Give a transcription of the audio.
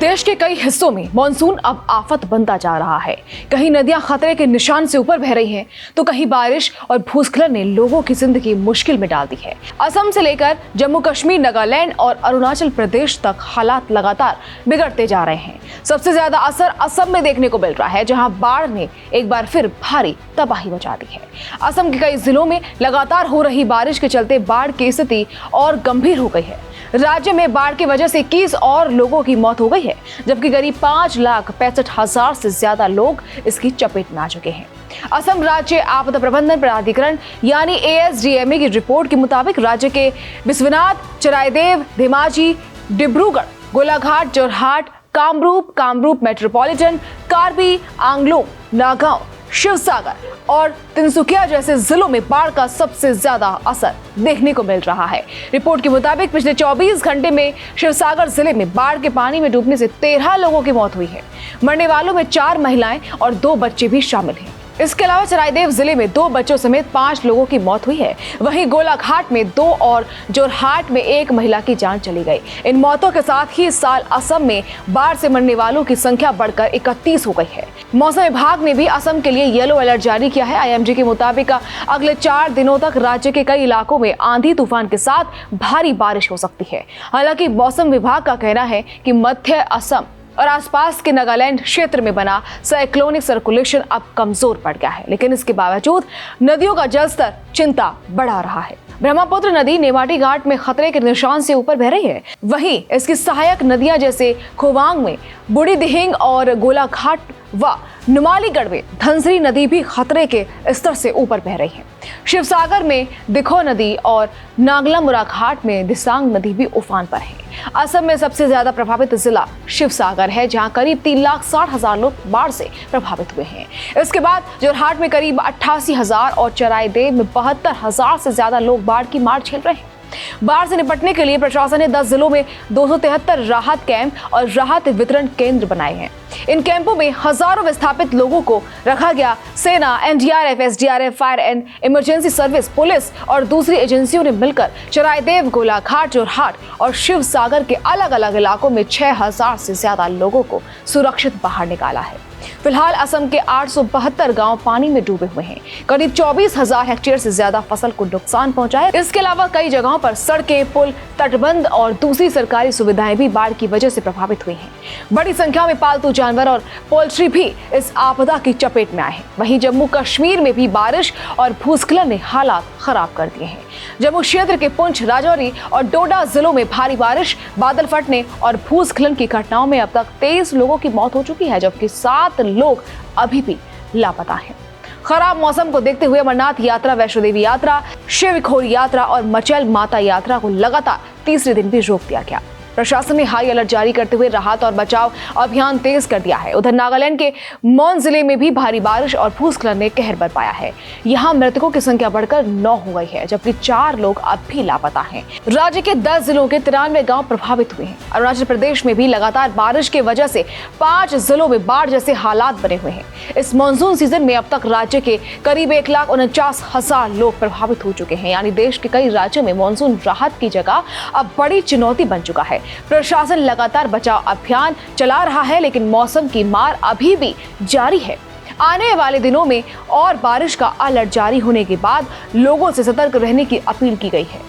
देश के कई हिस्सों में मॉनसून अब आफत बनता जा रहा है। कहीं नदियां खतरे के निशान से ऊपर बह रही हैं, तो कहीं बारिश और भूस्खलन ने लोगों की जिंदगी मुश्किल में डाल दी है। असम से लेकर जम्मू कश्मीर, नागालैंड और अरुणाचल प्रदेश तक हालात लगातार बिगड़ते जा रहे हैं। सबसे ज्यादा असर असम में देखने को मिल रहा है, जहां बाढ़ ने एक बार फिर भारी तबाही मचा दी है। असम के कई जिलों में लगातार हो रही बारिश के चलते बाढ़ की स्थिति और गंभीर हो गई है। राज्य में बाढ़ की वजह से 21 और लोगों की मौत हो गई है, जबकि करीब 5,65,000 से ज्यादा लोग इसकी चपेट में आ चुके हैं। असम राज्य आपदा प्रबंधन प्राधिकरण यानी ASDMA की रिपोर्ट के मुताबिक राज्य के बिस्वनाथ, चराइदेव, धेमाजी, डिब्रूगढ़, गोलाघाट, जोरहाट, कामरूप मेट्रोपॉलिटन, कार्बी आंगलों, नागांव, शिवसागर और तिनसुकिया जैसे जिलों में बाढ़ का सबसे ज्यादा असर देखने को मिल रहा है। रिपोर्ट के मुताबिक पिछले 24 घंटे में शिवसागर जिले में बाढ़ के पानी में डूबने से 13 लोगों की मौत हुई है। मरने वालों में 4 महिलाएं और 2 बच्चे भी शामिल हैं। इसके अलावा चराइदेव जिले में 2 बच्चों समेत 5 लोगों की मौत हुई है। वहीं गोलाघाट में 2 और जोरहाट में 1 महिला की जान चली गई। इन मौतों के साथ ही इस साल असम में बाढ़ से मरने वालों की संख्या बढ़कर 31 हो गई है। मौसम विभाग ने भी असम के लिए येलो अलर्ट जारी किया है। IMD के मुताबिक अगले 4 दिनों तक राज्य के कई इलाकों में आंधी तूफान के साथ भारी बारिश हो सकती है। हालांकि मौसम विभाग का कहना है कि मध्य असम और आसपास के नागालैंड क्षेत्र में बना साइक्लोनिक सर्कुलेशन अब कमजोर पड़ गया है, लेकिन इसके बावजूद नदियों का जलस्तर चिंता बढ़ा रहा है। ब्रह्मपुत्र नदी नेमाटी घाट में खतरे के निशान से ऊपर बह रही है। वहीं इसकी सहायक नदियां जैसे खोवांग में बूढ़ी दिहिंग और गोलाघाट व नुमालीगढ़ में धनसरी नदी भी खतरे के स्तर से ऊपर बह रही है। शिवसागर में दिखो नदी और नागलामुरा घाट में दिसांग नदी भी उफान पर है। असम में सबसे ज्यादा प्रभावित जिला शिवसागर है, जहां करीब 3,60,000 लोग बाढ़ से प्रभावित हुए हैं। इसके बाद जोरहाट में करीब 88,000 और चराइदेव में 72,000 से ज्यादा लोग बाढ़ की मार झेल रहे हैं। बाढ़ से निपटने के लिए प्रशासन ने 10 जिलों में 273 राहत कैंप और राहत वितरण केंद्र बनाए हैं। इन कैंपों में हजारों विस्थापित लोगों को रखा गया। सेना, NDRF, SDRF, fire and emergency service, police और दूसरी एजेंसियों ने मिलकर चराइदेव, गोलाघाट, जोरहाट और शिवसागर के अलग अलग इलाकों में 6,000 से ज्यादा लोगों को सुरक्षित बाहर निकाला है। फिलहाल असम के 872 गांव पानी में डूबे हुए हैं। करीब 24,000 हेक्टेयर से ज्यादा फसल को नुकसान पहुंचा है। इसके अलावा कई जगहों पर सड़कें, पुल, तटबंध और दूसरी सरकारी सुविधाएं भी बाढ़ की वजह से प्रभावित हुई हैं। बड़ी संख्या में पालतू जानवर और पोल्ट्री भी इस आपदा की चपेट में आए हैं। वहीं जम्मू कश्मीर में भी बारिश और भूस्खलन ने हालात खराब कर दिए हैं। जम्मू क्षेत्र के पुंछ, राजौरी और डोडा जिलों में भारी बारिश, बादल फटने और भूस्खलन की घटनाओं में अब तक 23 लोगों की मौत हो चुकी है, जबकि 7 लोग अभी भी लापता हैं। खराब मौसम को देखते हुए अमरनाथ यात्रा, वैष्णो देवी यात्रा, शिवखोरी यात्रा और मचैल माता यात्रा को लगातार तीसरे दिन भी रोक दिया गया। प्रशासन ने हाई अलर्ट जारी करते हुए राहत और बचाव अभियान तेज कर दिया है। उधर नागालैंड के मौन जिले में भी भारी बारिश और भूस्खलन ने कहर बरपाया है। यहाँ मृतकों की संख्या बढ़कर 9 हो गई है, जबकि 4 लोग अब भी लापता हैं। राज्य के 10 जिलों के 93 गांव प्रभावित हुए हैं। अरुणाचल प्रदेश में भी लगातार बारिश की वजह से 5 जिलों में बाढ़ जैसे हालात बने हुए हैं। इस मानसून सीजन में अब तक राज्य के करीब 1,49,000 लोग प्रभावित हो चुके हैं। यानी देश के कई राज्यों में मानसून राहत की जगह अब बड़ी चुनौती बन चुका है। प्रशासन लगातार बचाव अभियान चला रहा है, लेकिन मौसम की मार अभी भी जारी है। आने वाले दिनों में और बारिश का अलर्ट जारी होने के बाद लोगों से सतर्क रहने की अपील की गई है।